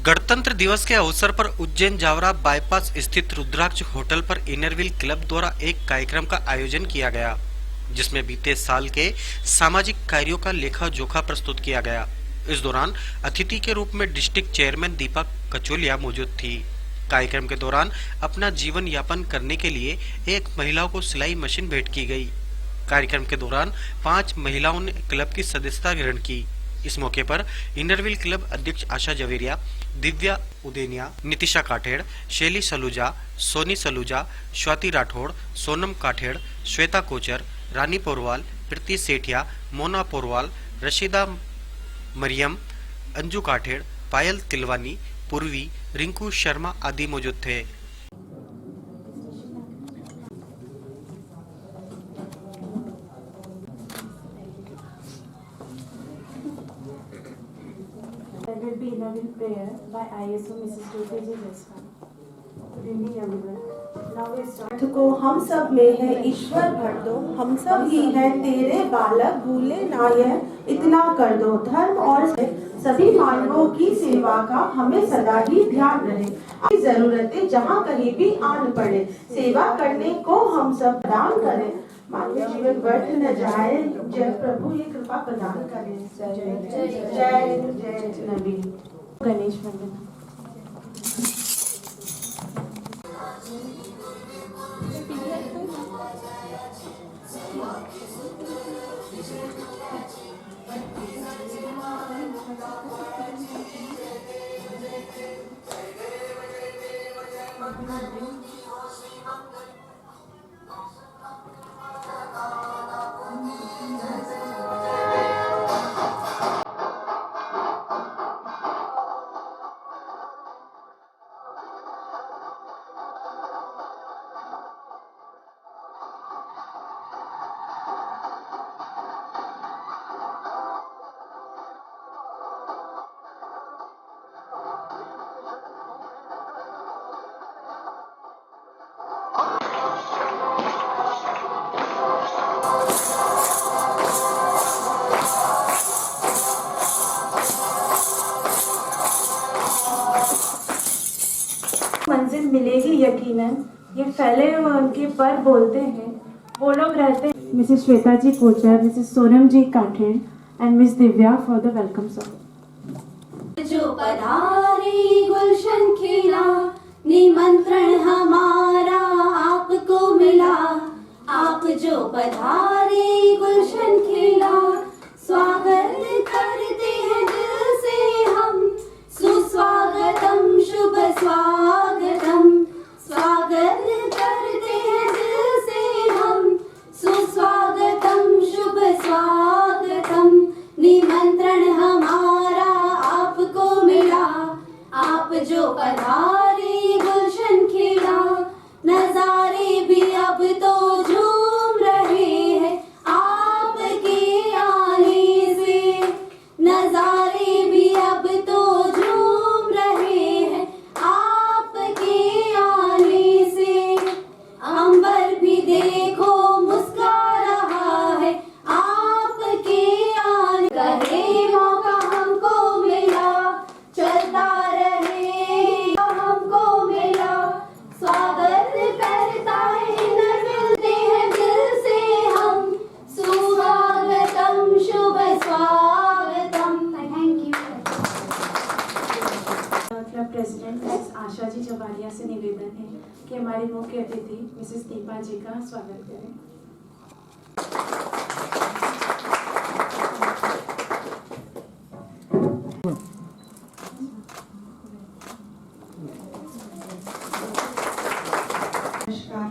गणतंत्र दिवस के अवसर पर उज्जैन जावरा बाईपास स्थित रुद्राक्ष होटल पर इनरव्हील क्लब द्वारा एक कार्यक्रम का आयोजन किया गया, जिसमें बीते साल के सामाजिक कार्यों का लेखा जोखा प्रस्तुत किया गया। इस दौरान अतिथि के रूप में डिस्ट्रिक्ट चेयरमैन दीपा कचोलिया मौजूद थी। कार्यक्रम के दौरान अपना जीवन यापन करने के लिए एक महिला को सिलाई मशीन भेंट की गई। कार्यक्रम के दौरान 5 महिलाओं ने क्लब की सदस्यता ग्रहण की। इस मौके पर इनरव्हील क्लब अध्यक्ष आशा जवेरिया, दिव्या उदेनिया, नितिशा काठेड़, शैली सलूजा, सोनी सलूजा, स्वाति राठौड़, सोनम काठेड़, श्वेता कोचर, रानी पोरवाल, प्रीति सेठिया, मोना पोरवाल, रशीदा मरियम, अंजू काठेड़, पायल तिलवानी, पूर्वी, रिंकू शर्मा आदि मौजूद थे। There will be inaugural prayer by ISO Mrs. J.J. Jaiswal. Good evening everyone. Now we start. को हम सब में है ईश्वर भर दो, हम सब ही है तेरे बालक, भूले ना यह इतना कर दो। धर्म और सभी मानवों की सेवा का हमें सदा ही ध्यान रहे। आपकी जरूरतें जहाँ कहीं भी आन पड़े, सेवा करने को हम सब प्रदान करें। मानव जीवन व्यर्थ न जाए, जय प्रभु ये कृपा प्रदान करें। जय जय जय नबी। गणेश वंदना। मंजिल मिलेगी यकीनन, ये फैले हुए उनके पर बोलते हैं, वो लोग रहते हैं। Mrs Shweta ji Kochar, Mrs Sonam ji Kathed and miss Divya for the welcome song. जो पधारे गुलशन खिला, निमंत्रण हमारा आपको मिला। आप जो पधारे गुलशन खिला, स्वागत करते हैं दिल से हम। सुस्वागतम शुभ स्वागतम, स्वागत करते हैं दिल से हम। सुस्वागतम शुभ स्वागतम, निमंत्रण हमारा आपको मिला। आप जो पधारे गुलशन खिला, नजारे भी अब तो झूम रहे हैं आपके आने से। नजारे भी अब तो झूम रहे हैं आपके आने से। अंबर भी देखो मुस्कुरा रहा है आपके आने। कहे मौका हमको मिला, चलता रहे हमको मिला। स्वागत करता है मिलते हैं दिल से हम। सुस्वागतम शुभ स्वागतम। Thank you. Club president Mrs Asha ji Jawalia से निवेदन है कि हमारी मुख्य अतिथि मिसेस दीपा जी का स्वागत करें। नमस्कार।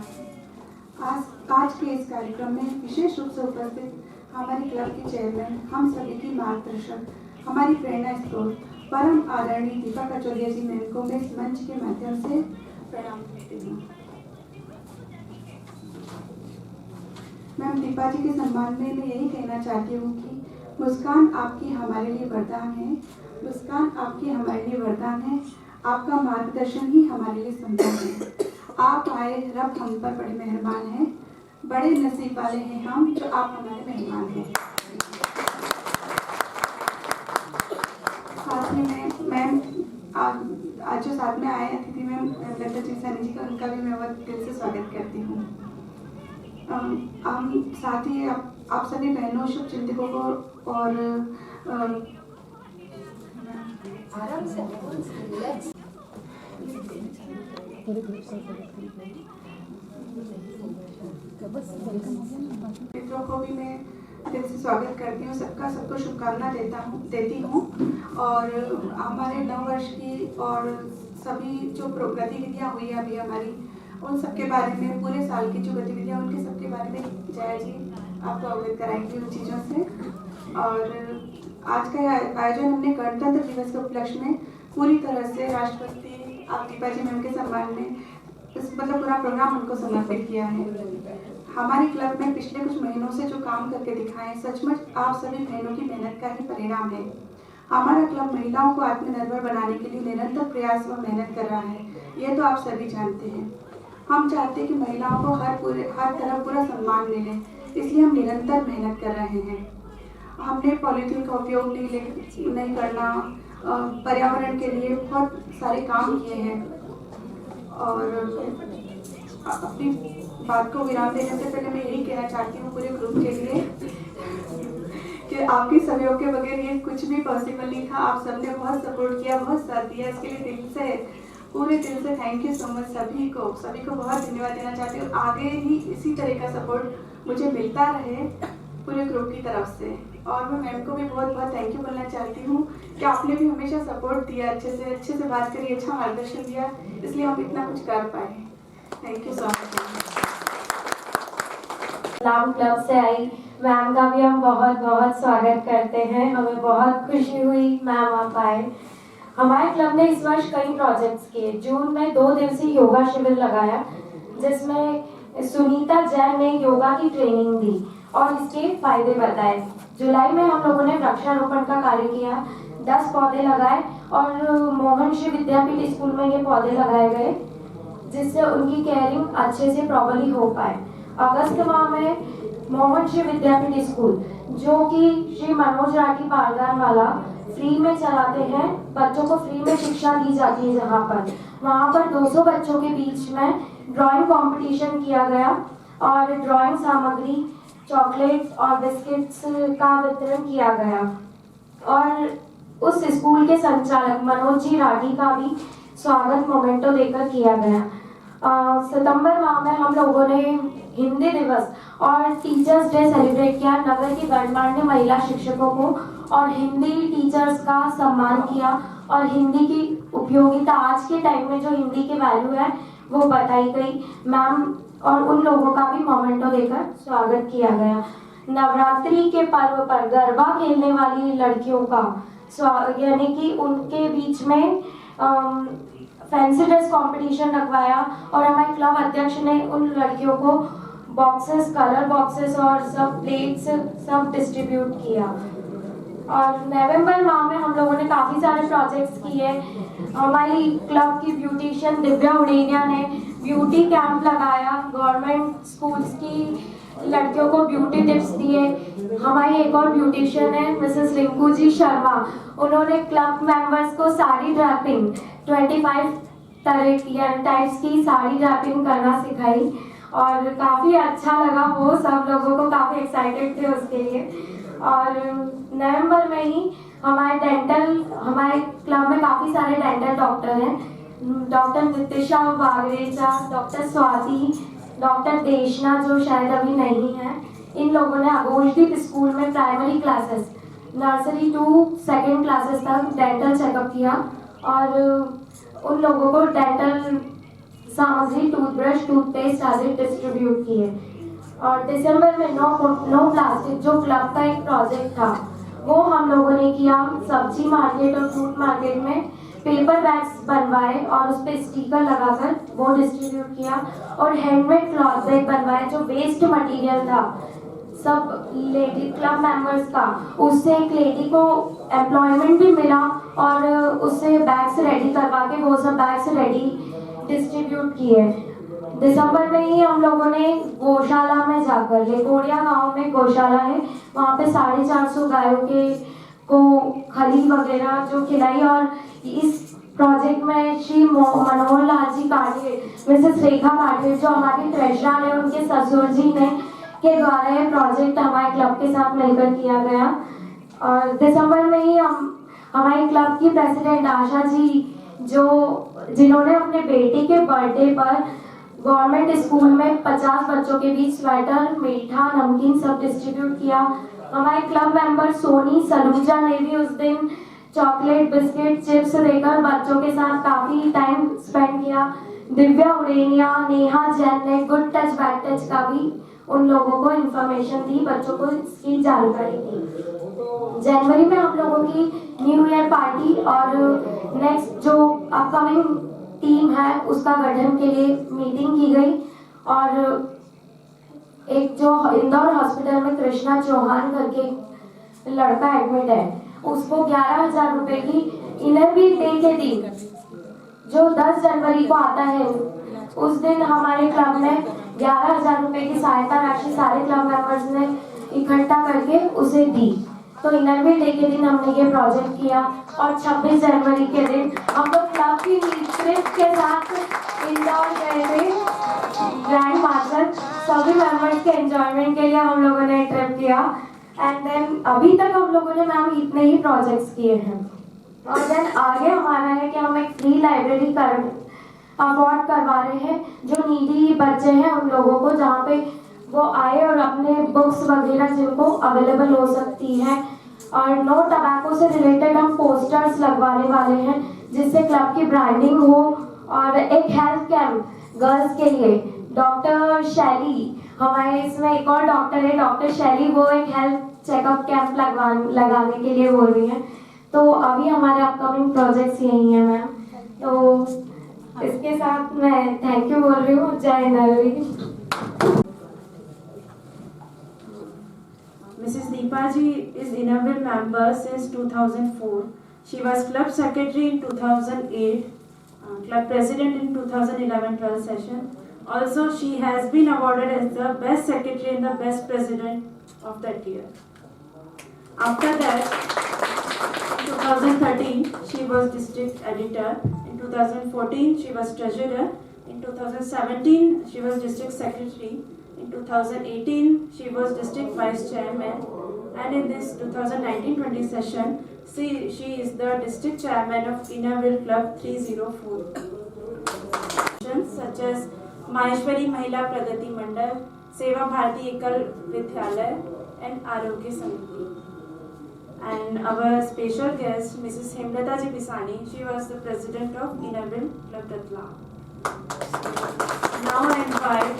आज के इस कार्यक्रम में विशेष रूप से उपस्थित हमारे क्लब के चेयरमैन, हम सभी की मार्गदर्शक, हमारी प्रेरणा स्रोत परम आदरणीय दीपा कचोलिया जी मैम को मैं इस मंच के माध्यम से प्रणाम करती हूँ। मैम, दीपा जी के सम्मान में मैं यही कहना चाहती हूँ कि मुस्कान आपकी हमारे लिए वरदान है। मुस्कान आपकी हमारे लिए वरदान है। आपका मार्गदर्शन ही हमारे लिए संभव है। आप आए, रब हम पर बड़े मेहरबान हैं। बड़े नसीब वाले हैं हम जो आप हमारे मेहमान हैं। साथ में मैम आज जो साथ में आए अतिथि में लता जी सैनी जी का, उनका भी मैं बहुत दिल से स्वागत करती हूँ। हम साथ ही आप सभी बहनों, शुभ चिंतकों को और मित्रों को भी मैं दिल से स्वागत करती हूँ। सबको शुभकामना देती हूँ और हमारे नववर्ष की और सभी जो गतिविधियाँ हुई है अभी हमारी, उन सब के बारे में, पूरे साल की जो गतिविधियाँ उनके सब के बारे में जया जी आपको अवगत कराएंगे उन चीज़ों से। और आज का आयोजन हमने गणतंत्र दिवस के उपलक्ष्य में पूरी तरह से राष्ट्रपति आप दीपा जी मैम के सम्मान में पूरा प्रोग्राम उनको समर्पित किया है। हमारे क्लब में पिछले कुछ महीनों से जो काम करके दिखाए, सचमुच आप सभी बहनों की मेहनत का ही परिणाम है। हमारा क्लब महिलाओं को आत्मनिर्भर बनाने के लिए निरंतर प्रयास व मेहनत कर रहा है, यह तो आप सभी जानते हैं। हम चाहते हैं कि महिलाओं को हर तरफ पूरा सम्मान मिले, इसलिए हम निरंतर मेहनत कर रहे हैं। हमने पॉलीथीन का उपयोग नहीं करना, पर्यावरण के लिए बहुत सारे काम किए हैं। और अपनी बात को विराम देने से पहले मैं यही कहना चाहती हूँ पूरे ग्रुप के लिए कि आपके सहयोग के बगैर ये कुछ भी पॉसिबल नहीं था। आप सबने बहुत सपोर्ट किया, बहुत साथ दिया, इसके लिए पूरे दिल से थैंक यू सो मच। सभी को बहुत धन्यवाद देना चाहती हूँ। आगे ही इसी तरह का सपोर्ट मुझे मिलता रहे पूरे ग्रुप की तरफ से। और मैं मैम को भी बहुत थैंक यू बोलना चाहती हूँ कि आपने भी हमेशा सपोर्ट दिया, अच्छे से बात करी, अच्छा मार्गदर्शन दिया, इसलिए हम इतना कुछ कर पाए। Thank you so much. Islam club से आई मैम का भी हम बहुत स्वागत करते हैं। हमें बहुत खुशी हुई मैम आप आए। हमारे क्लब ने इस वर्ष कई प्रोजेक्ट्स किए। जून में 2 दिवसीय योगा शिविर लगाया, जिसमें सुनीता जैन ने योगा की ट्रेनिंग दी और इसके फायदे बताए। जुलाई में हम लोगों ने वृक्षारोपण का कार्य किया, 10 पौधे लगाए और मोहन श्री विद्यापीठ स्कूल में ये पौधे लगाए गए, जिससे उनकी केयरिंग अच्छे से प्रॉपरली हो पाए। अगस्त माह में मोहन श्री विद्यापीठ स्कूल, जो कि श्री मनोज राठी पारदान वाला फ्री में चलाते हैं, बच्चों को फ्री में शिक्षा दी जाती है, वहाँ पर 200 बच्चों के बीच में ड्राइंग कंपटीशन किया गया और ड्राइंग सामग्री, चॉकलेट्स और बिस्किट्स का वितरण किया गया। और उस स्कूल के संचालक मनोज जी राठी का भी स्वागत मोमेंटो देकर किया गया। सितंबर माह में हम लोगों ने हिंदी दिवस और टीचर्स डे सेलिब्रेट किया। नगर की गणमान्य महिला शिक्षकों को और हिंदी टीचर्स का सम्मान किया और हिंदी की उपयोगिता, आज के टाइम में जो हिंदी की वैल्यू है वो बताई गई मैम, और उन लोगों का भी मोमेंटो देकर स्वागत किया गया। नवरात्रि के पर्व पर गरबा खेलने वाली लड़कियों का यानी कि उनके बीच में फैंसी ड्रेस कंपटीशन रखवाया और हमारे क्लब अध्यक्ष ने उन लड़कियों को बॉक्सेस, कलर बॉक्सेस और सब प्लेट्स सब डिस्ट्रीब्यूट किया। और नवंबर माह में हम लोगों ने काफ़ी सारे प्रोजेक्ट्स किए। हमारी क्लब की ब्यूटिशियन दिव्या उड़ेनिया ने ब्यूटी कैंप लगाया, गवर्नमेंट स्कूल्स की लड़कियों को ब्यूटी टिप्स दिए। हमारी एक और ब्यूटिशियन है मिसेस रिंकू जी शर्मा, उन्होंने क्लब मेंबर्स को साड़ी ड्रैपिंग 25 टाइप्स की साड़ी ड्रैपिंग करना सिखाई और काफ़ी अच्छा लगा, वो सब लोगों को काफ़ी एक्साइटेड थे उसके लिए। और नवंबर में ही हमारे क्लब में काफ़ी सारे डेंटल डॉक्टर हैं, doctor Nitisha Bagrecha, doctor Swati, doctor Deshna जो शायद अभी नहीं है। इन लोगों ने अघोषदीप स्कूल में primary classes, nursery to second classes तक डेंटल चेकअप किया और उन लोगों को डेंटल सामग्री, टूथब्रश, टूथपेस्ट आदि डिस्ट्रीब्यूट किए। और दिसंबर में नो प्लास्टिक जो क्लब का एक प्रोजेक्ट था वो हम लोगों ने किया। सब्जी मार्केट और फ्रूट मार्केट में पेपर बैग्स बनवाए और उस पर स्टिकर लगाकर वो डिस्ट्रीब्यूट किया और हैंडमेड क्लॉथ बैग बनवाए जो वेस्ट मटेरियल था सब लेडी क्लब मेंबर्स का, उससे एक लेडी को एम्प्लॉयमेंट भी मिला और उससे बैग्स रेडी करवा के वो सब बैग्स रेडी डिस्ट्रीब्यूट किए। दिसंबर में ही हम लोगों ने गौशाला में जाकर, लेकोड़िया गांव में गौशाला है, वहाँ पे 450 गायों को खली वगैरह जो खिलाई और इस प्रोजेक्ट में श्री मनोहर लाल जी काठे, मिसेस रेखा काठे जो हमारी ट्रेजरर है, उनके ससुर जी ने के द्वारा ये प्रोजेक्ट हमारे क्लब के साथ मिलकर किया गया। और दिसंबर में ही हमारे क्लब की प्रेसिडेंट आशा जी जिन्होंने अपने बेटे के बर्थडे पर गवर्नमेंट स्कूल में 50 बच्चों के बीच स्वेटर, मीठा, नमकीन सब डिस्ट्रीब्यूट किया। हमारे क्लब मेंबर सोनी सलूजा ने भी उस दिन चॉकलेट, बिस्किट, चिप्स देकर बच्चों के साथ काफी टाइम स्पेंड किया। दिव्या उड़ेनिया, नेहा जैन ने गुड टच बैड टच का भी उन लोगों को इंफॉर्मेशन दी, बच्चों को इसकी जानकारी दी। जनवरी में हम लोगों की न्यू ईयर पार्टी और नेक्स्ट जो अपकमिंग टीम है उसका गठन के लिए मीटिंग की गई। और एक जो इंदौर हॉस्पिटल में कृष्णा चौहान करके लड़का एडमिट है, उसको 11,000 रुपए की इनरवील डे के दिन जो 10 जनवरी को आता है, उस दिन हमारे क्लब में 11,000 रुपए की सहायता राशि सारे क्लब मेंबर्स ने इकट्ठा करके उसे दी। तो इनरवील डे के दिन हमने ये प्रोजेक्ट किया। और 26 जनवरी के दिन हम लोग क्लब की ट्रिप के साथ इंदौर गए थे, ग्रैंड मास्टर सभी मेंबर्स के एंजॉयमेंट के लिए हम लोगों ने ट्रिप किया। एंड देन अभी तक हम लोगों ने मैम इतने ही प्रोजेक्ट्स किए हैं। और देन आगे हमारा है कि हम एक फ्री लाइब्रेरी अवार्ड करवा रहे हैं जो नीडी बच्चे हैं उन लोगों को, जहाँ पे वो आए और अपने बुक्स वगैरह जिनको अवेलेबल हो सकती है। और नो टबैको से रिलेटेड हम पोस्टर्स लगवाने वाले हैं जिससे क्लब की ब्रांडिंग हो। और एक हेल्थ कैंप गर्ल्स के लिए, डॉक्टर शैली, हमारे इसमें एक और डॉक्टर है डॉक्टर शैली, वो एक हेल्थ चेकअप कैंप लगाने के लिए बोल रही हैं। तो अभी हमारे अपकमिंग प्रोजेक्ट्स यही हैं मैम। तो इसके साथ मैं थैंक यू बोल रही हूँ। जय नरवी। Mrs. Deepa ji is Innerville member since 2004. She was club secretary in 2008, club president in 2011-12 session. Also, she has been awarded as the best secretary and the best president of that year. After that, in 2013, she was district editor. In 2014, she was treasurer. In 2017, she was district secretary. In 2018, she was district vice chairman, and in this 2019-20 session, she is the district chairman of Innerville Club 304. Such as Maheshwari Mahila Pragati Mandal, Seva Bharati Ekal Vidyalaya, and Arogya Samiti. And our special guest, Mrs. Hemlata Ji Pisani, she was the president of Innerville Club Ratlam. Now I invite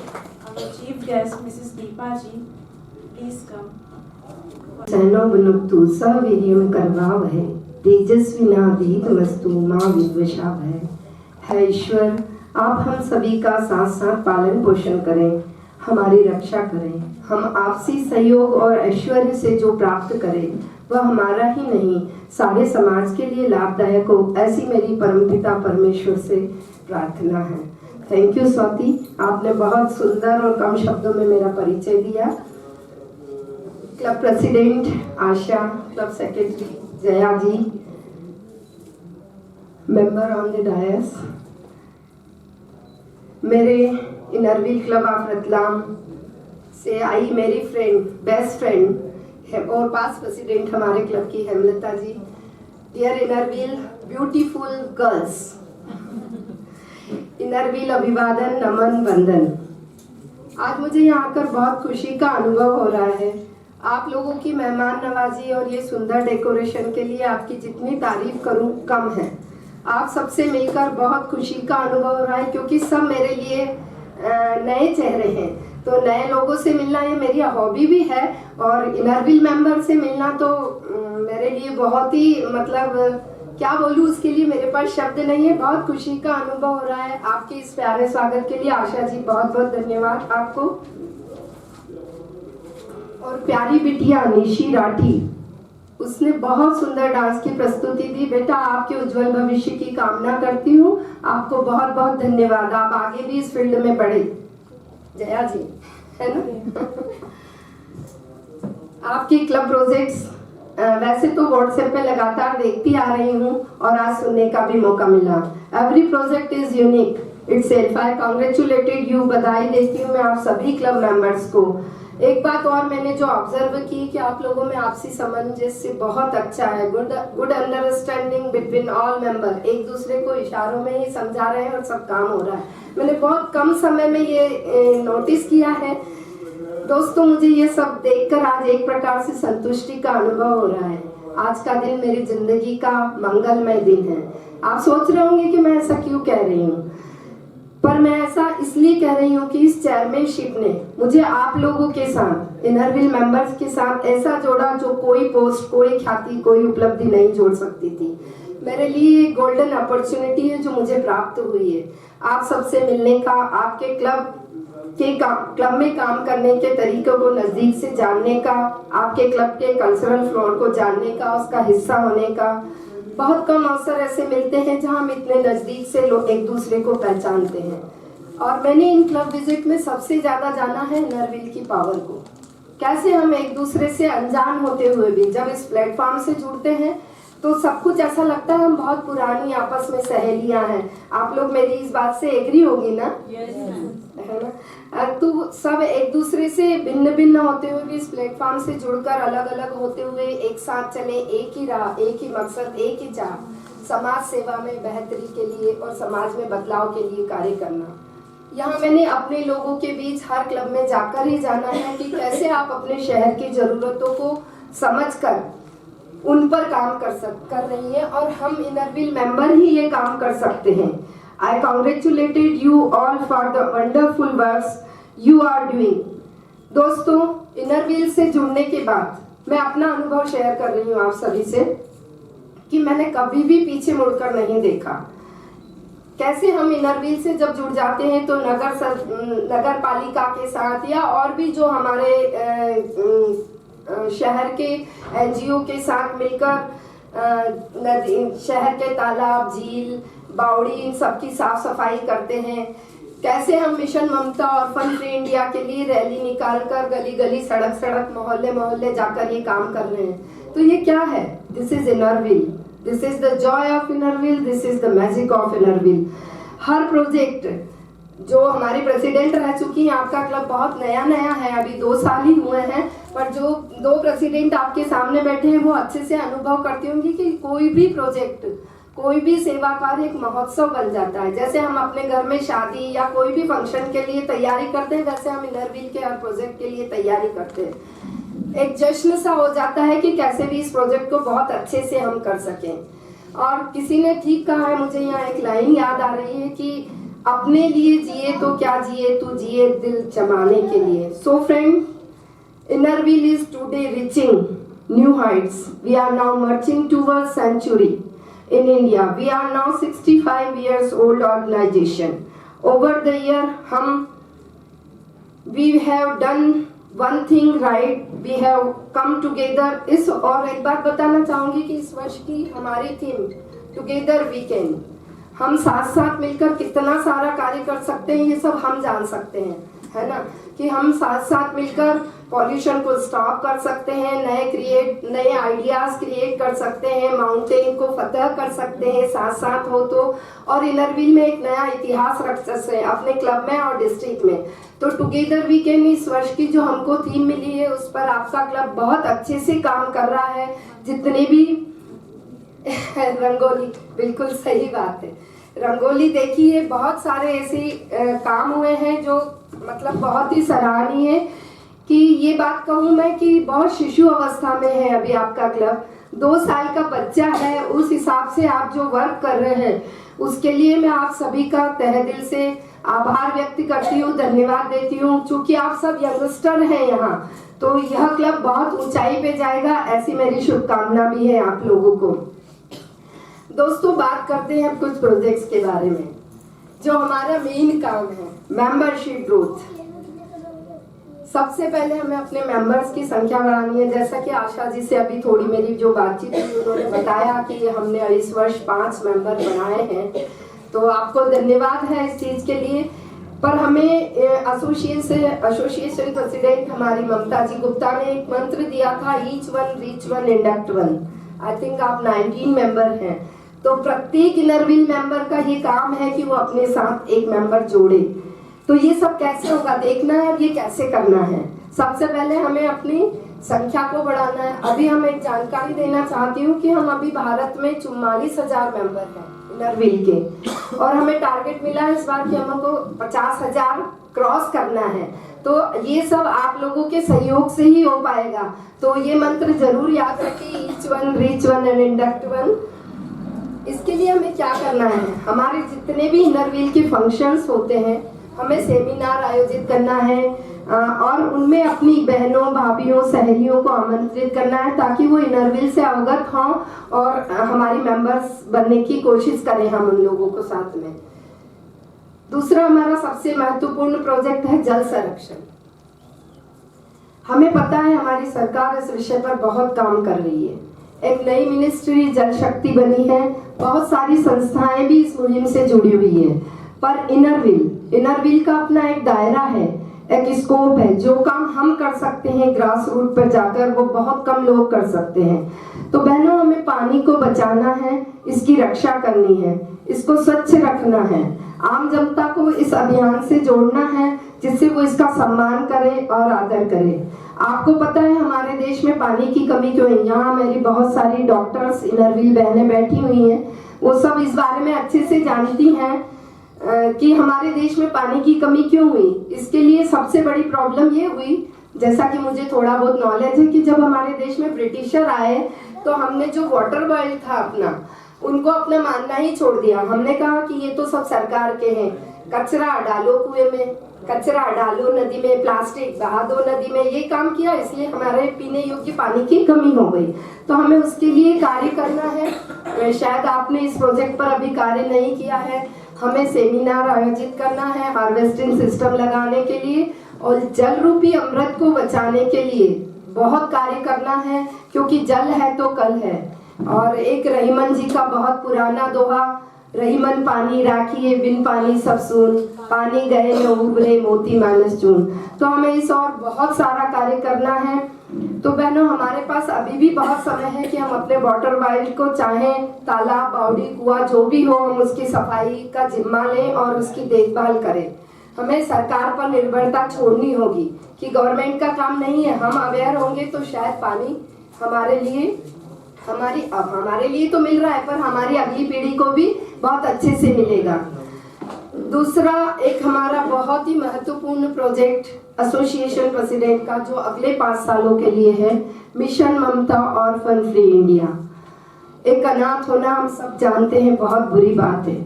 our chief guest, Mrs. Deepa Ji. Please come. सैनो बुनुक्तु सवीर्यं कर्वावहै तेजस्विनाधीतमस्तु मां विद्विषावहै। है ईश्वर, आप हम सभी का साथ साथ पालन पोषण करें, हमारी रक्षा करें। हम आपसी सहयोग और ऐश्वर्य से जो प्राप्त करें वह हमारा ही नहीं सारे समाज के लिए लाभदायक हो, ऐसी मेरी परमपिता परमेश्वर से प्रार्थना है। थैंक यू स्वाति, आपने बहुत सुंदर और कम शब्दों में मेरा परिचय दिया। Club president Asha, club secretary Jaya ji, member on the dais, मेरे इनरवील क्लब ऑफ रतलाम से आई मेरी फ्रेंड, बेस्ट फ्रेंड और पास्ट प्रेसिडेंट हमारे क्लब की Hemlata ji, dear Inner Wheel beautiful girls, Inner Wheel अभिवादन, नमन, वंदन। आज मुझे यहाँ आकर बहुत खुशी का अनुभव हो रहा है। आप लोगों की मेहमान नवाजी और ये सुंदर डेकोरेशन के लिए आपकी जितनी तारीफ करूँ कम है। आप सबसे मिलकर बहुत खुशी का अनुभव हो रहा है क्योंकि सब मेरे लिए नए चेहरे हैं। तो नए लोगों से मिलना ये मेरी हॉबी भी है और इनरवील मेंबर से मिलना तो मेरे लिए बहुत ही मतलब क्या बोलूँ, उसके लिए मेरे पास शब्द नहीं है। बहुत खुशी का अनुभव हो रहा है। आपके इस प्यारे स्वागत के लिए आशा जी बहुत बहुत धन्यवाद आपको। और प्यारी बिटिया निशी राठी, उसने बहुत सुंदर डांस की प्रस्तुति दी। बेटा आपके उज्जवल भविष्य की कामना करती हूँ। आपको बहुत बहुत धन्यवाद। आप आगे भी इस फील्ड में बढ़े। जया जी है ना। आपके क्लब प्रोजेक्ट्स वैसे तो व्हाट्सएप पे लगातार देखती आ रही हूँ और आज सुनने का भी मौका मिला। Every project is unique itself. I congratulated you, बधाई देती हूँ मैं आप सभी क्लब मेंबर्स को। एक बात और मैंने जो ऑब्जर्व की कि आप लोगों में आपसी सामंजस्य बहुत अच्छा है। Good understanding between all member, एक दूसरे को इशारों में ही समझा रहे हैं और सब काम हो रहा है। मैंने बहुत कम समय में ये नोटिस किया है। दोस्तों, मुझे ये सब देखकर आज एक प्रकार से संतुष्टि का अनुभव हो रहा है। आज का दिन मेरी जिंदगी का मंगलमय दिन है। आप सोच रहे होंगे कि मैं ऐसा क्यों कह रही हूँ, पर मैं ऐसा इसलिए कह रही हूँ कि इस चेयरमैनशिप ने मुझे आप लोगों के साथ, इनरव्हील मेंबर्स के साथ ऐसा जोड़ा जो कोई पोस्ट, कोई ख्याति, कोई उपलब्धि नहीं जोड़ सकती थी। मेरे लिए एक गोल्डन अपॉर्चुनिटी है जो मुझे प्राप्त हुई है। आप सबसे मिलने का, आपके क्लब में काम करने के तरीकों को नजदीक से जानने का, आपके क्लब के कल्चरल फ्लोर को जानने का, उसका हिस्सा होने का। बहुत कम अवसर ऐसे मिलते हैं जहां हम इतने नजदीक से लोग एक दूसरे को पहचानते हैं। और मैंने इन क्लब विजिट में सबसे ज्यादा जाना है इनरव्हील की पावर को। कैसे हम एक दूसरे से अनजान होते हुए भी जब इस प्लेटफॉर्म से जुड़ते हैं तो सब कुछ ऐसा लगता है हम बहुत पुरानी आपस में सहेलियां हैं। आप लोग मेरी इस बात से एग्री होगी ना? है ना? तो सब एक दूसरे से भिन्न भिन्न होते हुए भी इस प्लेटफॉर्म से जुड़कर अलग अलग होते हुए एक साथ चले, एक ही राह, एक ही मकसद, एक ही चाह, समाज सेवा में बेहतरी के लिए और समाज में बदलाव के लिए कार्य करना। यहाँ मैंने अपने लोगों के बीच हर क्लब में जाकर ही जाना है कि कैसे आप अपने शहर की जरूरतों को समझकर उन पर काम कर रही है और हम इनरव्हील मेंबर ही ये काम कर सकते हैं। I congratulated you all for the wonderful works you are doing। दोस्तों, इनरव्हील से जुड़ने के बाद मैं अपना अनुभव शेयर कर रही हूँ आप सभी से कि मैंने कभी भी पीछे मुड़कर नहीं देखा। कैसे हम इनरव्हील से जब जुड़ जाते हैं तो नगर पालिका के साथ या और भी जो हमारे शहर के एनजीओ के साथ मिलकर शहर के तालाब, झील, बावड़ी, इन सब की साफ सफाई करते हैं। कैसे हम मिशन ममता और फन फ्री इंडिया के लिए रैली निकालकर गली गली, सड़क सड़क, मोहल्ले मोहल्ले जाकर ये काम कर रहे हैं। तो ये क्या है? This is Inner Wheel, this is the Joy of Inner Wheel, this is the magic of Inner Wheel. Her project जो हमारी प्रेसिडेंट रह चुकी हैं, आपका क्लब बहुत नया है, अभी 2 साल ही हुए हैं, पर जो 2 प्रेसिडेंट आपके सामने बैठे हैं वो अच्छे से अनुभव करती होंगी कि कोई भी प्रोजेक्ट, कोई भी सेवा कार्य एक महोत्सव बन जाता है। जैसे हम अपने घर में शादी या कोई भी फंक्शन के लिए तैयारी करते हैं, वैसे हम इनरव्हील के हर प्रोजेक्ट के लिए तैयारी करते हैं। एक जश्न सा हो जाता है कि कैसे भी इस प्रोजेक्ट को बहुत अच्छे से हम कर सकें। और किसी ने ठीक कहा है, मुझे यहाँ एक लाइन याद आ रही है कि अपने लिए जिए तो क्या जिए, तू जिए दिल जमाने के लिए। So friend, Inner Wheel is today reaching new heights. We are now marching towards century in India. We are now 65 years old organization. Over the year, we have done one thing right. We have come together. इस और एक बात बताना चाहूंगी कि इस वर्ष की हमारी थीम Together We Can। हम साथ साथ मिलकर कितना सारा कार्य कर सकते हैं ये सब हम जान सकते हैं, है ना? कि हम साथ साथ मिलकर पॉल्यूशन को स्टॉप कर सकते हैं, नए आइडियाज क्रिएट कर सकते हैं, माउंटेन को फतह कर सकते हैं साथ साथ हो तो, और इनरव्हील में एक नया इतिहास रख सकते हैं अपने क्लब में और डिस्ट्रिक्ट में। तो टुगेदर वी कैन इस वर्ष की जो हमको थीम मिली है उस पर आपका क्लब बहुत अच्छे से काम कर रहा है। जितने भी रंगोली, बिल्कुल सही बात है, रंगोली देखिए, बहुत सारे ऐसे काम हुए हैं जो मतलब बहुत ही सराहनीय है। कि ये बात कहूँ मैं कि बहुत शिशु अवस्था में है अभी आपका क्लब, 2 साल का बच्चा है, उस हिसाब से आप जो वर्क कर रहे हैं उसके लिए मैं आप सभी का तहे दिल से आभार व्यक्त करती हूँ, धन्यवाद देती हूँ। चूंकि आप सब यंगस्टर हैं यहाँ, तो यह क्लब बहुत ऊंचाई पे जाएगा, ऐसी मेरी शुभकामना भी है आप लोगों को। दोस्तों, बात करते हैं कुछ प्रोजेक्ट्स के बारे में जो हमारा मेन काम है, मेंबरशिप ग्रोथ। सबसे पहले हमें अपने मेंबर्स की संख्या बढ़ानी है। जैसा कि आशा जी से अभी थोड़ी मेरी जो बातचीत हुई, उन्होंने बताया कि हमने इस वर्ष 5 मेंबर बनाए हैं, तो आपको धन्यवाद है इस चीज के लिए। पर हमें एसोसिएशन प्रेसिडेंट हमारी ममता जी गुप्ता ने एक मंत्र दिया था, each one reach one induct one. I think आप 19 मेंबर हैं, तो प्रत्येक इनरव्हील मेंबर का ये काम है कि वो अपने साथ एक मेंबर जोड़े। तो ये सब कैसे होगा देखना है, अब ये कैसे करना है। सबसे पहले हमें अपनी संख्या को बढ़ाना है। अभी हम एक जानकारी देना चाहती हूँ कि हम अभी भारत में 44,000 मेंबर हैं इनरव्हील के, और हमें टारगेट मिला है इस बार कि हमको 50,000 क्रॉस करना है। तो ये सब आप लोगों के सहयोग से ही हो पाएगा। तो ये मंत्र जरूर याद रखिए, each one reach one and induct one. इसके लिए हमें क्या करना है, हमारे जितने भी इनरव्हील के फंक्शंस होते हैं हमें सेमिनार आयोजित करना है, और उनमें अपनी बहनों, भाभीयों, सहेलियों को आमंत्रित करना है ताकि वो इनरव्हील से अवगत हों और हमारी मेंबर्स बनने की कोशिश करें हम उन लोगों को साथ में। दूसरा हमारा सबसे महत्वपूर्ण प्रोजेक्ट है जल संरक्षण। हमें पता है हमारी सरकार इस विषय पर बहुत काम कर रही है। एक नई मिनिस्ट्री जल शक्ति बनी है, बहुत सारी संस्थाएं भी इस मुहिम से जुड़ी हुई है। पर इनरव्हील का अपना एक दायरा है, एक स्कोप है। जो काम हम कर सकते हैं ग्रास रूट पर जाकर, वो बहुत कम लोग कर सकते हैं। तो बहनों, हमें पानी को बचाना है, इसकी रक्षा करनी है, इसको स्वच्छ रखना है। आम जनता को इस अभियान से जोड़ना है जिससे वो इसका सम्मान करे और आदर करे। आपको पता है हमारे देश में पानी की कमी क्यों है। यहाँ मेरी बहुत सारी डॉक्टर्स, इनरव्हील बहनें बैठी हुई हैं, वो सब इस बारे में अच्छे से जानती हैं कि हमारे देश में पानी की कमी क्यों हुई। इसके लिए सबसे बड़ी प्रॉब्लम ये हुई, जैसा कि मुझे थोड़ा बहुत नॉलेज है, कि जब हमारे देश में ब्रिटिशर आए तो हमने जो वाटर बॉयल था अपना, उनको अपना मानना ही छोड़ दिया। हमने कहा कि ये तो सब सरकार के हैं, कचरा डालो कुएं में, कचरा डालो नदी में, प्लास्टिक बहा दो नदी में, ये काम किया, इसलिए हमारे पीने योग्य पानी की कमी हो गई। तो हमें उसके लिए कार्य करना है। शायद आपने इस प्रोजेक्ट पर अभी कार्य नहीं किया है। हमें सेमिनार आयोजित करना है हार्वेस्टिंग सिस्टम लगाने के लिए, और जल रूपी अमृत को बचाने के लिए बहुत कार्य करना है, क्योंकि जल है तो कल है। और एक रहीमन जी का बहुत पुराना दोहा, रहीमन पानी राखिए बिन पानी सब सून, पानी गए न उबले मोती मानस चून। तो हमें इस और बहुत सारा कार्य करना है। तो बहनों, हमारे पास अभी भी बहुत समय है कि हम अपने वाटर बॉयल को, चाहे तालाब, बावड़ी, कुआं जो भी हो, हम उसकी सफाई का जिम्मा लें और उसकी देखभाल करें। हमें सरकार पर निर्भरता छोड़नी होगी कि गवर्नमेंट का काम नहीं है। हम अवेयर होंगे तो शायद पानी हमारे लिए तो मिल रहा है, पर हमारी अगली पीढ़ी को भी बहुत अच्छे से मिलेगा। दूसरा एक हमारा बहुत ही महत्वपूर्ण प्रोजेक्ट एसोसिएशन प्रेसिडेंट का, जो अगले 5 सालों के लिए है, मिशन ममता ऑर्फन फ्री इंडिया। एक अनाथ होना हम सब जानते हैं बहुत बुरी बात है।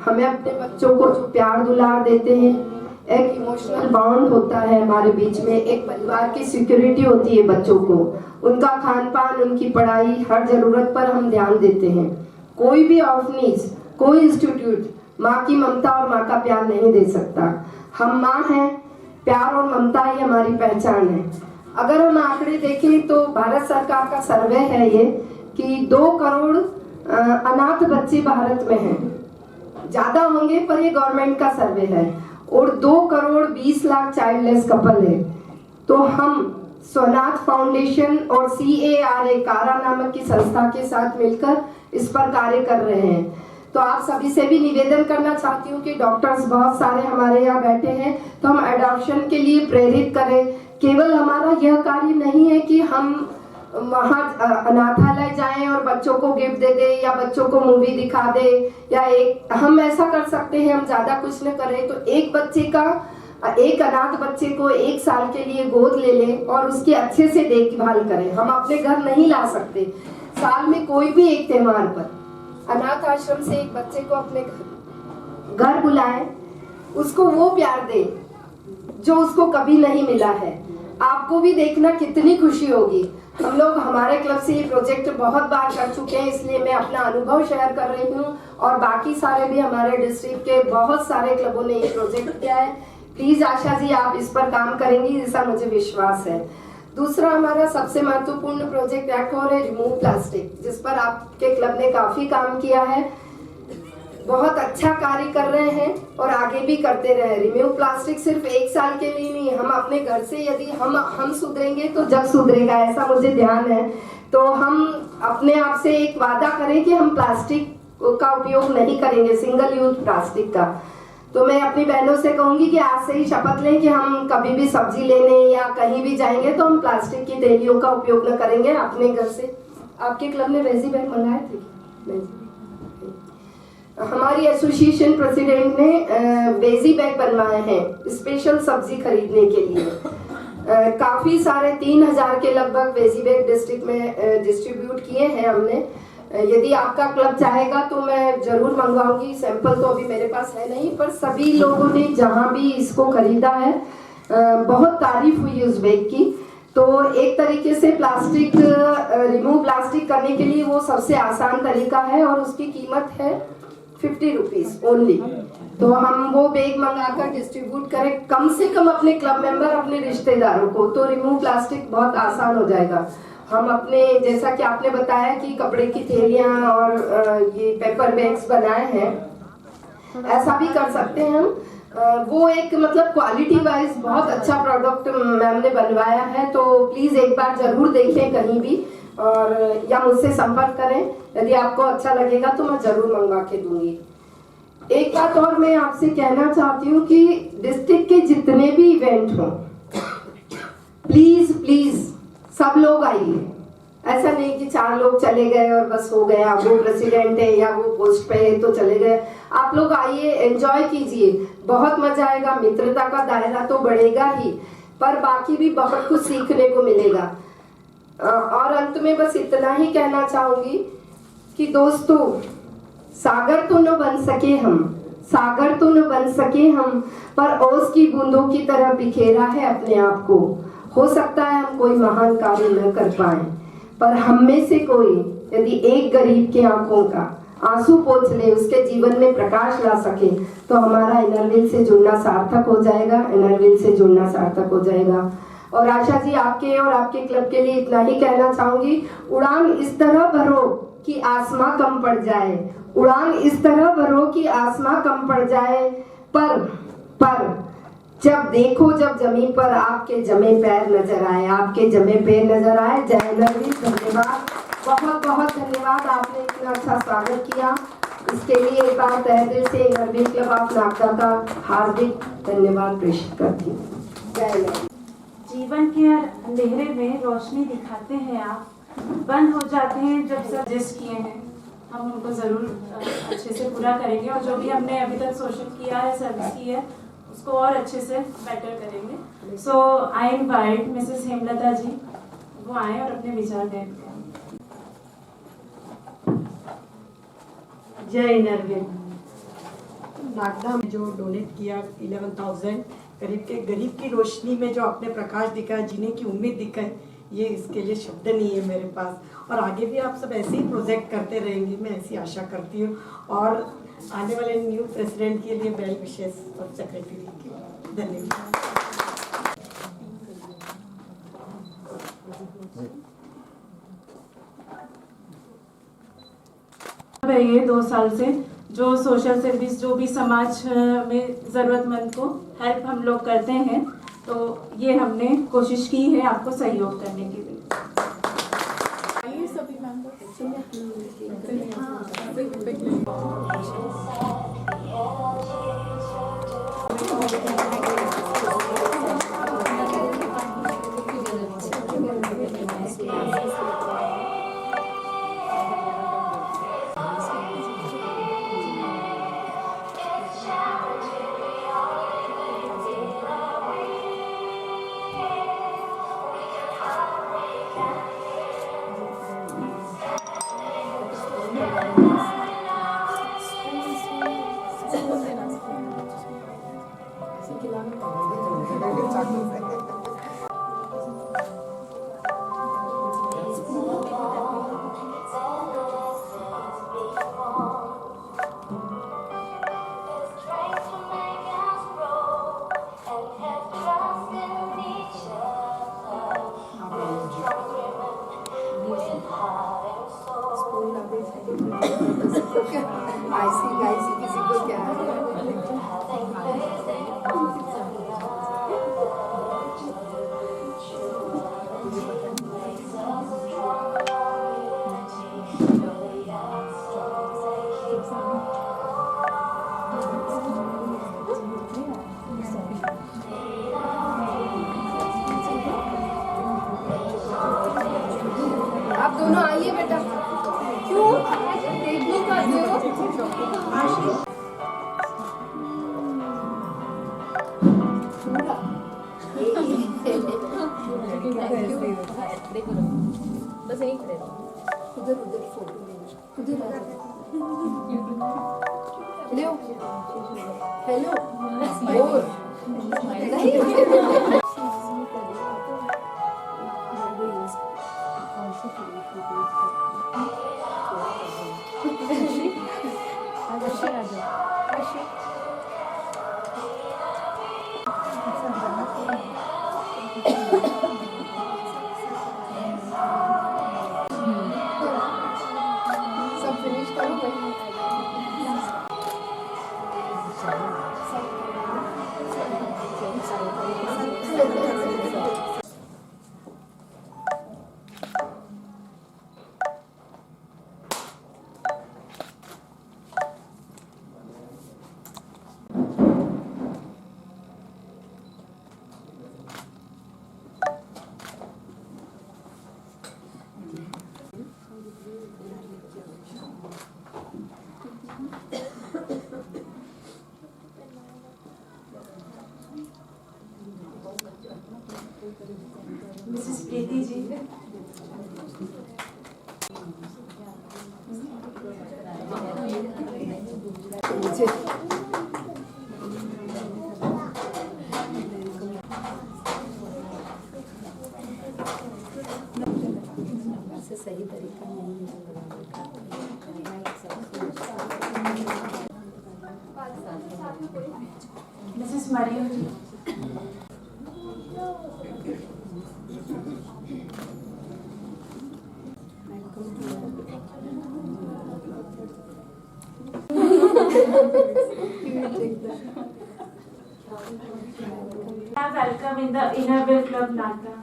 हमें अपने बच्चों को जो प्यार दुलार देते हैं, एक इमोशनल बॉन्ड होता है हमारे बीच में, एक परिवार की सिक्योरिटी होती है बच्चों को, उनका खान पान, उनकी पढ़ाई, हर जरूरत पर हम ध्यान देते हैं। कोई भी ऑर्फनेज, कोई इंस्टीट्यूट माँ की ममता और माँ का प्यार नहीं दे सकता। हम माँ हैं, प्यार और ममता ही हमारी पहचान है। अगर हम आंकड़े देखें तो भारत सरकार का सर्वे है ये कि 2 करोड़ अनाथ बच्चे भारत में हैं। ज्यादा होंगे पर ये गवर्नमेंट का सर्वे है। और 2 करोड़ 20 लाख चाइल्डलेस कपल है। तो हम स्वनाथ फाउंडेशन और CARA कारा नामक की संस्था के साथ मिलकर इस पर कार्य कर रहे हैं। तो आप सभी से भी निवेदन करना चाहती हूँ कि डॉक्टर्स बहुत सारे हमारे यहाँ बैठे हैं, तो हम एडॉप्शन के लिए प्रेरित करें। केवल हमारा यह कार्य नहीं है कि हम वहाँ अनाथालय जाएं और बच्चों को गिफ्ट दे दे या बच्चों को मूवी दिखा दे, या हम ऐसा कर सकते हैं, हम ज्यादा कुछ न करें तो एक अनाथ बच्चे को 1 साल के लिए गोद ले लें और उसकी अच्छे से देखभाल करें। हम अपने घर नहीं ला सकते, साल में कोई भी एक त्योहार पर अनाथ आश्रम से एक बच्चे को अपने घर बुलाएं, उसको वो प्यार दें जो उसको कभी नहीं मिला है। आपको भी देखना कितनी खुशी होगी। हम लोग हमारे क्लब से ये प्रोजेक्ट बहुत बार कर चुके हैं, इसलिए मैं अपना अनुभव शेयर कर रही हूँ, और बाकी सारे भी हमारे डिस्ट्रिक्ट के बहुत सारे क्लबों ने ये प्रोजेक्ट किया है। प्लीज आशा जी, आप इस पर काम करेंगी ऐसा मुझे विश्वास है। दूसरा हमारा सबसे महत्वपूर्ण प्रोजेक्ट एक्ट है रिमूव प्लास्टिक, जिस पर आपके क्लब ने काफी काम किया है। बहुत अच्छा कार्य कर रहे हैं और आगे भी करते रहे। रिमूव प्लास्टिक सिर्फ 1 साल के लिए नहीं, हम अपने घर से यदि हम सुधरेंगे तो जग सुधरेगा, ऐसा मुझे ध्यान है। तो हम अपने आप से एक वादा करें कि हम प्लास्टिक का उपयोग नहीं करेंगे, सिंगल यूज प्लास्टिक का। तो मैं अपनी बहनों से कहूंगी कि आज से ही शपथ लें कि हम कभी भी सब्जी लेने या कहीं भी जाएंगे तो हम प्लास्टिक की थैलियों का उपयोग न करेंगे अपने घर से। आपके क्लब ने वैसी बैग मंगाए थे? हमारी एसोसिएशन प्रेसिडेंट ने बेजी बैग बनवाए हैं स्पेशल सब्जी खरीदने के लिए। काफी सारे 3000 के लगभग बेजी बैग डिस्ट्रिक्ट में डिस्ट्रीब्यूट किए हैं हमने। यदि आपका क्लब चाहेगा तो मैं जरूर मंगवाऊंगी, सैंपल तो अभी मेरे पास है नहीं, पर सभी लोगों ने जहां भी इसको खरीदा है बहुत तारीफ हुई उस बैग की। तो एक तरीके से प्लास्टिक रिमूव प्लास्टिक करने के लिए वो सबसे आसान तरीका है और उसकी कीमत है 50 रुपीज ओनली। तो हम वो बैग मंगाकर डिस्ट्रीब्यूट करें कम से कम अपने क्लब मेंबर, अपने रिश्तेदारों को, तो रिमूव प्लास्टिक बहुत आसान हो जाएगा। हम अपने, जैसा कि आपने बताया कि कपड़े की थैलियां और ये पेपर बैग्स बनाए हैं, ऐसा भी कर सकते हैं हम। वो एक मतलब क्वालिटी वाइज बहुत अच्छा प्रोडक्ट मैम ने बनवाया है, तो प्लीज एक बार जरूर देखें कहीं भी और या मुझसे संपर्क करें। यदि आपको अच्छा लगेगा तो मैं जरूर मंगवा के दूंगी। एक बात और मैं आपसे कहना चाहती हूँ कि डिस्ट्रिक्ट के जितने भी इवेंट हों, प्लीज प्लीज सब लोग आइए। ऐसा नहीं कि 4 लोग चले गए और बस हो गया, वो प्रेसिडेंट है या वो पोस्ट पे है तो चले गए। आप लोग आइए, एंजॉय कीजिए, बहुत मजा आएगा। मित्रता का दायरा तो बढ़ेगा ही, पर बाकी भी बहुत कुछ सीखने को मिलेगा। और अंत में बस इतना ही कहना चाहूंगी कि दोस्तों, सागर तो न बन सके हम, सागर तो न बन सके हम, पर ओस की बूंदों की तरह बिखेरा है अपने आप को। हो सकता है हम कोई महान कार्य न कर पाए, पर हम में से कोई यदि एक गरीब के आंखों का आंसू पोंछ ले, उसके जीवन में प्रकाश ला सके, तो हमारा इनरव्हील से जुड़ना सार्थक हो जाएगा, इनरव्हील से जुड़ना सार्थक हो जाएगा। और आशा जी, आपके और आपके क्लब के लिए इतना ही कहना चाहूंगी, उड़ान इस तरह भरो कि आसमां कम पड़ जाए, उड़ान इस तरह भरो कि आसमां कम पड़ जाए, पर जब देखो, जब जमीन पर आपके जमे पैर नजर आए, आपके जमे पैर नजर आए। जय इनरव्हील, धन्यवाद, बहुत बहुत धन्यवाद, आपने इतना अच्छा स्वागत किया। इसके लिए एक बार तहे दिल से इनरव्हील क्लब ऑफ नागदा का हार्दिक धन्यवाद प्रेषित करती हूँ। जय इनरव्हील। जीवन के अंधेरे में रोशनी दिखाते हैं आप, बंद हो जाते हैं जब सजेस्ट किए हैं, हम उनको ज़रूर अच्छे से पूरा करेंगे और जो भी हमने अभी तक सोशल किया है, सर्विस की है, उसको और अच्छे से बेटर करेंगे। सो आई इनवाइट मिसेस हेमलता जी, वो आए और अपने विचार व्यक्त करें। जय इनरव्हील। नागदा में जो डोनेट किया 11,000, गरीब की रोशनी में जो आपने प्रकाश दिखाया, जीने की उम्मीद दिखाई, ये इसके लिए शब्द नहीं है मेरे पास। और आगे भी आप सब ऐसे ही प्रोजेक्ट करते रहेंगे, मैं ऐसी आशा करती हूँ। और आने वाले न्यू प्रेसिडेंट के लिए वेल विशेस और सेक्रेटरी की धन्यवाद। ये 2 साल से जो सोशल सर्विस, जो भी समाज में ज़रूरतमंद को हेल्प हम लोग करते हैं, तो ये हमने कोशिश की है आपको सहयोग करने के लिए। सभी मेंबर I see guys. बस यहीं खड़े रहो। उधर उधर फोटो उधर आ जाओ। हेलो हेलो सब फिनिश करो भाई। मिसेस प्रीति जी, मुझे सही तरीका नहीं Mrs Mariam ji, welcome in the Innerville Club Nagda.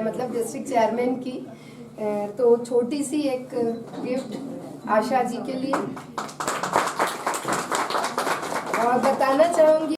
मतलब डिस्ट्रिक्ट चेयरमैन की तो छोटी सी एक गिफ्ट आशा जी के लिए और बताना चाहूंगी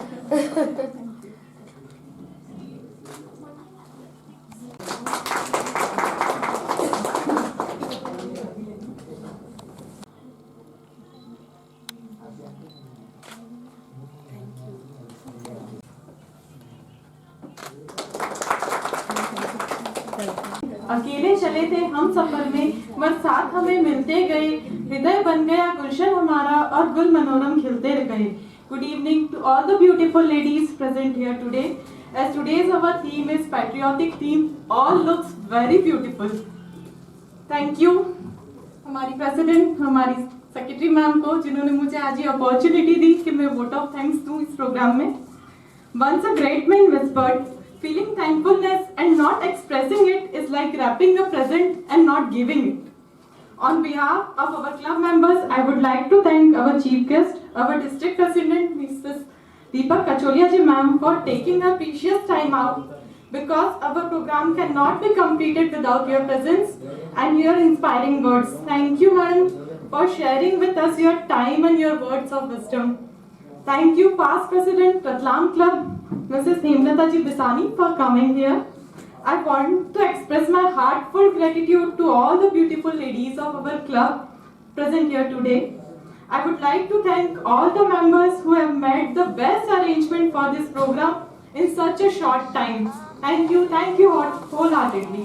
अकेले चले थे हम सफर में, बस साथ हमें मिलते गए। हृदय बन गया गुलशन हमारा और गुल मनोरम खिलते गए। Good evening to all the beautiful ladies present here today. As today's our theme is patriotic theme, all looks very beautiful. Thank you हमारी प्रेसिडेंट, हमारी सेक्रेटरी मैम को, जिन्होंने मुझे आज ये अपॉर्चुनिटी दी कि मैं वोट ऑफ थैंक्स दूं इस प्रोग्राम में। Once a great man whispered, feeling thankfulness and not expressing it is like wrapping a present and not giving it. On behalf of our club members, I would like to thank our chief guest, our district president, Mrs. Deepak Kacholia ji ma'am, for taking her precious time out, because our program cannot be completed without your presence and your inspiring words. Thank you, madam, for sharing with us your time and your words of wisdom. Thank you, past president, Ratlam Club, Mrs. Hemlata ji Bisani, for coming here. I want to express my heartfelt gratitude to all the beautiful ladies of our club present here today. I would like to thank all the members who have made the best arrangement for this program in such a short time. Thank you wholeheartedly.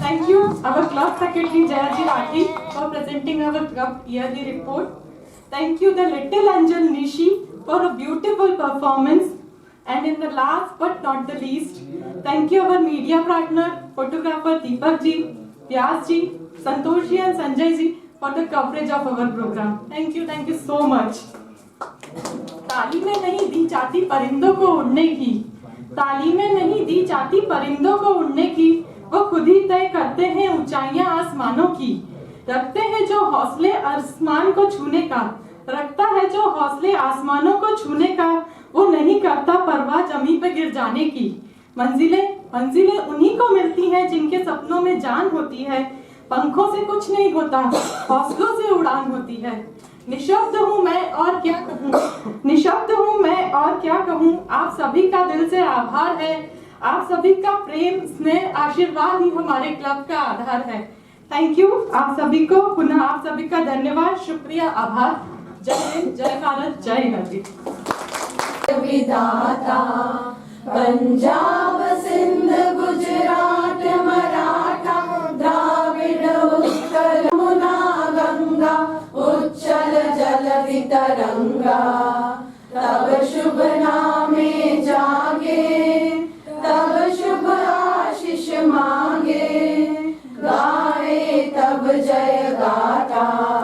Thank you, our club secretary Jayaji Rathi, for presenting our club yearly report. Thank you, the little angel Nishi, for a beautiful performance. And in the last but not the least, thank you our media partner, photographer Deepak ji, Vyas ji, Santosh ji and Sanjay ji for the coverage of our program. Thank you so much. तालीमें नहीं दी जाती परिंदों को उड़ने की, तालीमें नहीं दी जाती परिंदों को उड़ने की, वो खुद ही तय करते हैं ऊंचाइयां आसमानों की। रखते हैं जो हौसले आसमान को छूने का, रखता है जो हौसले आसमानों को छूने का, वो नहीं करता परवाह जमीन पे गिर जाने की। मंजिलें उन्हीं को मिलती हैं जिनके सपनों में जान होती है। पंखों से कुछ नहीं होता, हौसलों से उड़ान होती है। निशब्द हूँ मैं और क्या कहूँ, निशब्द हूँ मैं और क्या कहूँ। आप सभी का दिल से आभार है, आप सभी का प्रेम स्नेह आशीर्वाद ही हमारे क्लब का आधार है। थैंक यू आप सभी को, पुनः आप सभी का धन्यवाद, शुक्रिया, आभार। जय हिंद, जय भारत, जय नदी। विधाता पंजाब सिंध गुजरात मराठा द्राविड़ उत्कल यमुना गंगा उच्चल जल वितरंगा, तब शुभ नामे जागे, तब शुभ आशीष मांगे, गाए तब जय गाथा।